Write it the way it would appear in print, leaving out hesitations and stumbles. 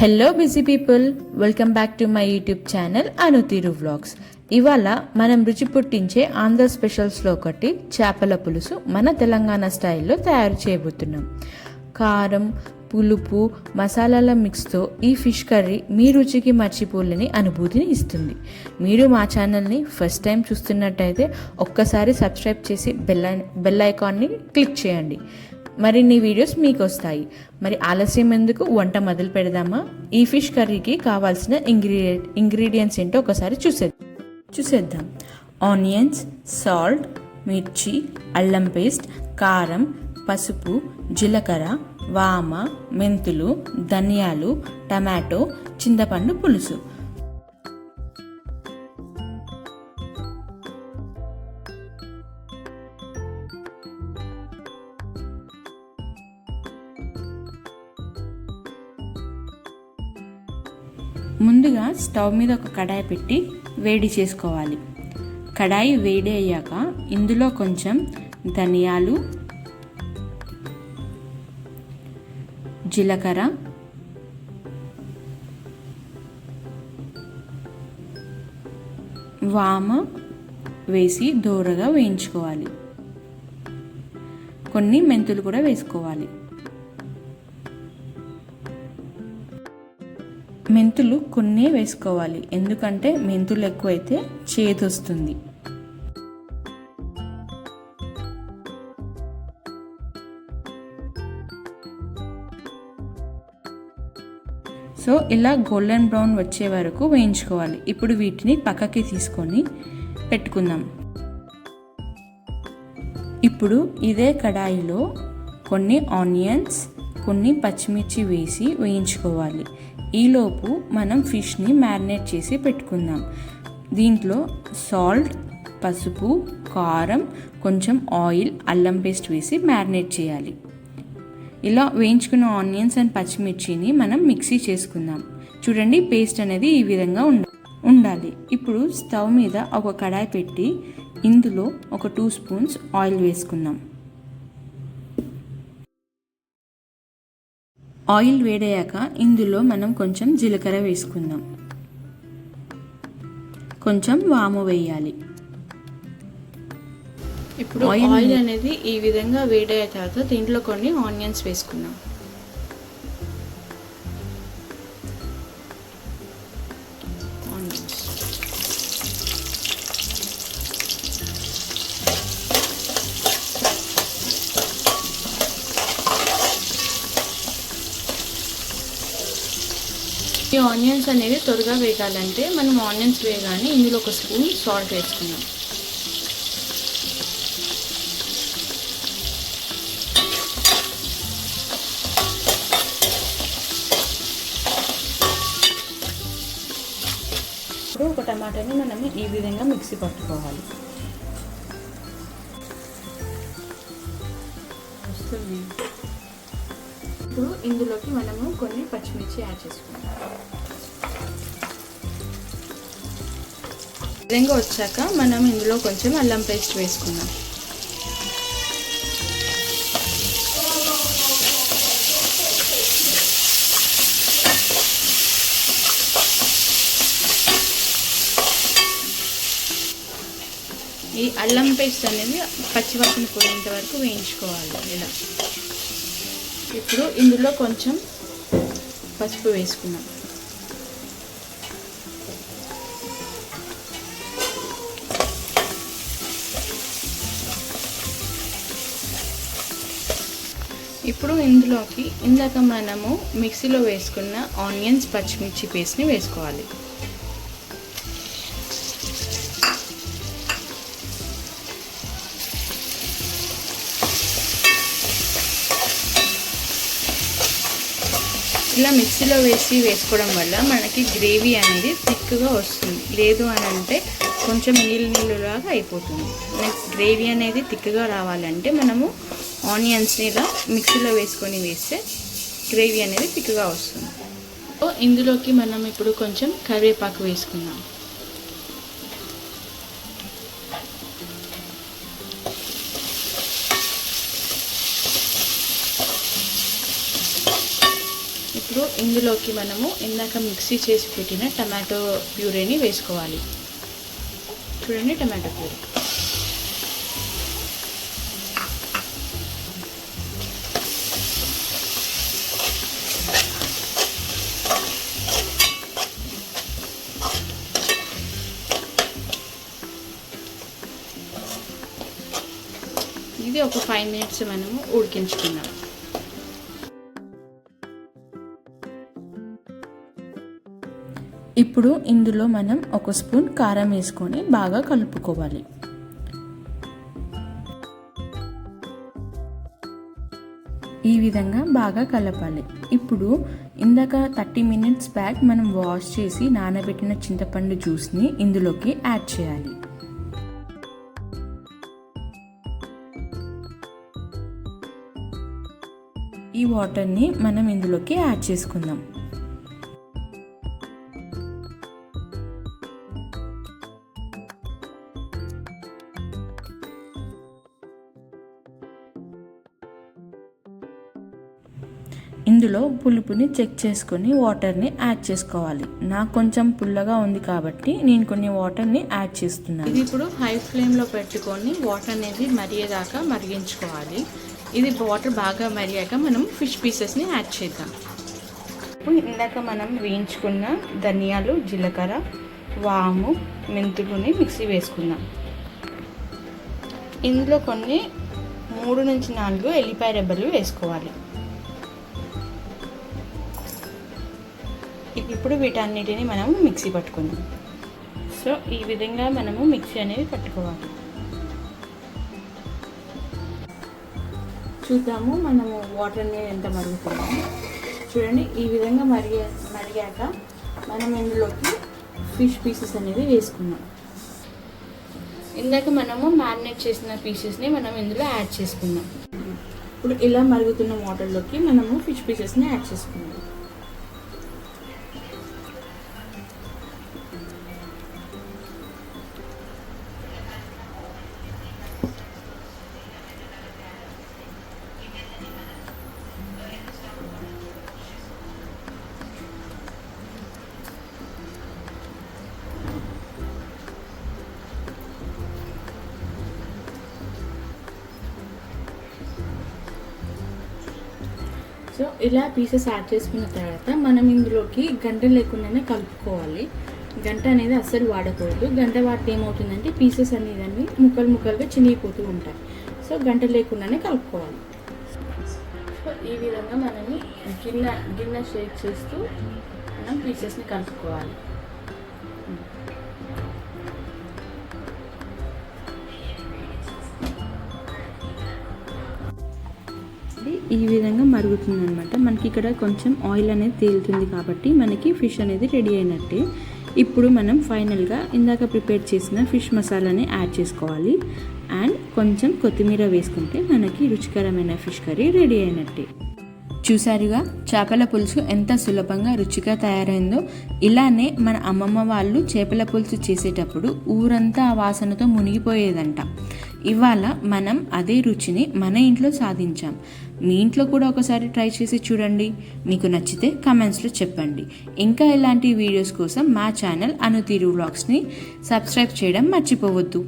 Hello busy people, welcome back to my YouTube channel Anutheeru vlogs. ఇవాళ మనం రుచి పుట్టించే ఆంధ్ర స్పెషల్స్లో ఒకటి చేపల పులుసు మన తెలంగాణ స్టైల్లో తయారు చేయబోతున్నాం. కారం, పులుపు, మసాలాల మిక్స్తో ఈ ఫిష్ కర్రీ మీ రుచికి మర్చిపోలేని అనుభూతిని ఇస్తుంది. మీరు మా ఛానల్ని ఫస్ట్ టైం చూస్తున్నట్టయితే ఒక్కసారి సబ్స్క్రైబ్ చేసి బెల్ ఐకాన్ని క్లిక్ చేయండి. మరిన్ని వీడియోస్ మీకు వస్తాయి. మరి ఆలస్యం ఎందుకు, వంట మొదలు పెడదామా? ఈ ఫిష్ కర్రీకి కావాల్సిన ఇంగ్రీడియంట్స్ ఏంటో ఒకసారి చూసేద్దాం. ఆనియన్స్, సాల్ట్, మిర్చి, అల్లం పేస్ట్, కారం, పసుపు, జీలకర్ర, వామ, మెంతులు, ధనియాలు, టమాటో, చింతపండు పులుసు. ముందుగా స్టవ్ మీద ఒక కడాయి పెట్టి వేడి చేసుకోవాలి. కడాయి వేడి అయ్యాక ఇందులో కొంచెం ధనియాలు, జీలకర్ర, వామ వేసి దోరగా వేయించుకోవాలి. కొన్ని మెంతులు కూడా వేసుకోవాలి. మెంతులు కొన్నే వేసుకోవాలి, ఎందుకంటే మెంతులు ఎక్కువైతే చేదు వస్తుంది. సో ఇలా గోల్డెన్ బ్రౌన్ వచ్చే వరకు వేయించుకోవాలి. ఇప్పుడు వీటిని పక్కకి తీసుకొని పెట్టుకుందాం. ఇప్పుడు ఇదే కడాయిలో కొన్ని ఆనియన్స్, కొన్ని పచ్చిమిర్చి వేసి వేయించుకోవాలి. ఈలోపు మనం ఫిష్ని మ్యారినేట్ చేసి పెట్టుకుందాం. దీంట్లో సాల్ట్, పసుపు, కారం, కొంచెం ఆయిల్, అల్లం పేస్ట్ వేసి మ్యారినేట్ చేయాలి. ఇలా వేయించుకున్న ఆనియన్స్ అండ్ పచ్చిమిర్చిని మనం మిక్సీ చేసుకుందాం. చూడండి, పేస్ట్ అనేది ఈ విధంగా ఉండాలి. ఇప్పుడు స్టవ్ మీద ఒక కడాయి పెట్టి ఇందులో ఒక 2 స్పూన్స్ ఆయిల్ వేసుకుందాం. ఆయిల్ వేడయ్యాక ఇందులో మనం కొంచెం జీలకర్ర వేసుకుందాం. కొంచెం వాము వేయాలి. ఇప్పుడు ఆయిల్ అనేది ఈ విధంగా వేడయ్యే తర్వాత దీంట్లో కొన్ని ఆనియన్స్ వేసుకుందాం. ఈ ఆనియన్స్ అనేవి త్వరగా వేగాలంటే మనం ఆనియన్స్ వేయగానే ఇందులో ఒక స్పూన్ సాల్ట్ వేసుకుందాం. ఇప్పుడు ఒక టమాటాని మనం ఈ విధంగా మిక్సీ పట్టుకోవాలి. ఇప్పుడు ఇందులోకి మనము కొన్ని పచ్చిమిర్చి యాడ్ చేసుకుందాం. విధంగా వచ్చాక మనం ఇందులో కొంచెం అల్లం పేస్ట్ వేసుకుందాం. ఈ అల్లం పేస్ట్ అనేది పచ్చివాసన పోయేంత వరకు వేయించుకోవాలి. ఇలా ఇప్పుడు ఇందులో కొంచెం పసుపు వేసుకున్నాం. ఇప్పుడు ఇందులోకి ఇందాక మనము మిక్సీలో వేసుకున్న ఆనియన్స్, పచ్చిమిర్చి పేస్ట్ని వేసుకోవాలి. ఇలా మిక్సీలో వేసుకోవడం వల్ల మనకి గ్రేవీ అనేది థిక్గా వస్తుంది. లేదు అని అంటే కొంచెం నీళ్ళలాగా అయిపోతుంది. నెక్స్ట్ గ్రేవీ అనేది థిక్గా రావాలంటే మనము ఆనియన్స్ని ఇలా మిక్సీలో వేసుకొని వేస్తే గ్రేవీ అనేది థిక్గా వస్తుంది. సో ఇందులోకి మనం ఇప్పుడు కొంచెం కరివేపాకు వేసుకుందాం. ఇప్పుడు ఇందులోకి మనము ఇందాక మిక్సీ చేసి పెట్టిన టమాటో ప్యూరీని వేసుకోవాలి. చూడండి, టమాటో ప్యూరీ. ఇది ఒక 5 minutes మనము ఉడికించుకుందాం. ఇప్పుడు ఇందులో మనం 1 స్పూన్ కారం వేసుకొని బాగా కలుపుకోవాలి. ఈ విధంగా బాగా కలపాలి. ఇప్పుడు ఇందాక 30 minutes బ్యాక్ మనం వాష్ చేసి నానబెట్టిన చింతపండు జ్యూస్ని ఇందులోకి యాడ్ చేయాలి. ఈ వాటర్ని మనం ఇందులోకి యాడ్ చేసుకుందాం. ఇందులో పులుపుని చెక్ చేసుకొని వాటర్ని యాడ్ చేసుకోవాలి. నాకు కొంచెం పుల్లగా ఉంది కాబట్టి నేను కొన్ని వాటర్ని యాడ్ చేస్తున్నాను. ఇది ఇప్పుడు హై ఫ్లేమ్లో పెట్టుకొని వాటర్ అనేది మరిగేదాకా మరిగించుకోవాలి. ఇది వాటర్ బాగా మరిగాక మనం ఫిష్ పీసెస్ని యాడ్ చేద్దాం. ఇందాక మనం వేయించుకున్న ధనియాలు, జీలకర్ర, వాము, మెంతులుని మిక్సీ వేసుకుందాం. ఇందులో కొన్ని 3 నుంచి 4 ఎల్లిపాయ రెబ్బలు వేసుకోవాలి. ఇప్పుడు వీటన్నిటిని మనము మిక్సీ పట్టుకుందాం. సో ఈ విధంగా మనము మిక్సీ అనేది పట్టుకోవాలి. చూద్దాము మనము వాటర్ అనేది ఎంత మరుగుతుందో. చూడండి, ఈ విధంగా మరిగాక మనం ఇందులోకి ఫిష్ పీసెస్ అనేది వేసుకున్నాం. ఇందాక మనము మ్యారినేట్ చేసిన పీసెస్ని మనం ఇందులో యాడ్ చేసుకుందాం. ఇప్పుడు ఇలా మరుగుతున్న వాటర్లోకి మనము ఫిష్ పీసెస్ని యాడ్ చేసుకుందాం. సో ఇలా పీసెస్ యాడ్ చేసుకున్న తర్వాత మనం ఇందులోకి గంట లేకుండానే కలుపుకోవాలి. గంట అనేది అస్సలు వాడకూడదు. గంట వాడితే ఏమవుతుందంటే పీసెస్ అనేది ముక్కలుగా చినిగిపోతూ ఉంటాయి. సో గంట లేకుండానే కలుపుకోవాలి. సో ఈ విధంగా మనని గిన్నె షేక్ చేస్తూ మనం పీసెస్ని కలుపుకోవాలి. ఈ విధంగా మరుగుతుంది అనమాట. మనకి ఇక్కడ కొంచెం ఆయిల్ అనేది తేలుతుంది కాబట్టి మనకి ఫిష్ అనేది రెడీ అయినట్టే. ఇప్పుడు మనం ఫైనల్గా ఇందాక ప్రిపేర్ చేసిన ఫిష్ మసాలాని యాడ్ చేసుకోవాలి. అండ్ కొంచెం కొత్తిమీర వేసుకుంటే మనకి రుచికరమైన ఫిష్ కర్రీ రెడీ అయినట్టే. చూసారుగా చేపల పులుసు ఎంత సులభంగా రుచిగా తయారైందో. ఇలానే మన అమ్మమ్మ వాళ్ళు చేపల పులుసు చేసేటప్పుడు ఊరంతా ఆ వాసనతో మునిగిపోయేదంట. ఇవాళ మనం అదే రుచిని మన ఇంట్లో సాధించాం. మీ ఇంట్లో కూడా ఒకసారి ట్రై చేసి చూడండి. మీకు నచ్చితే కామెంట్స్లో చెప్పండి. ఇంకా ఇలాంటి వీడియోస్ కోసం మా ఛానల్ అనుతీరు వ్లాగ్స్ని సబ్స్క్రైబ్ చేయడం మర్చిపోవద్దు.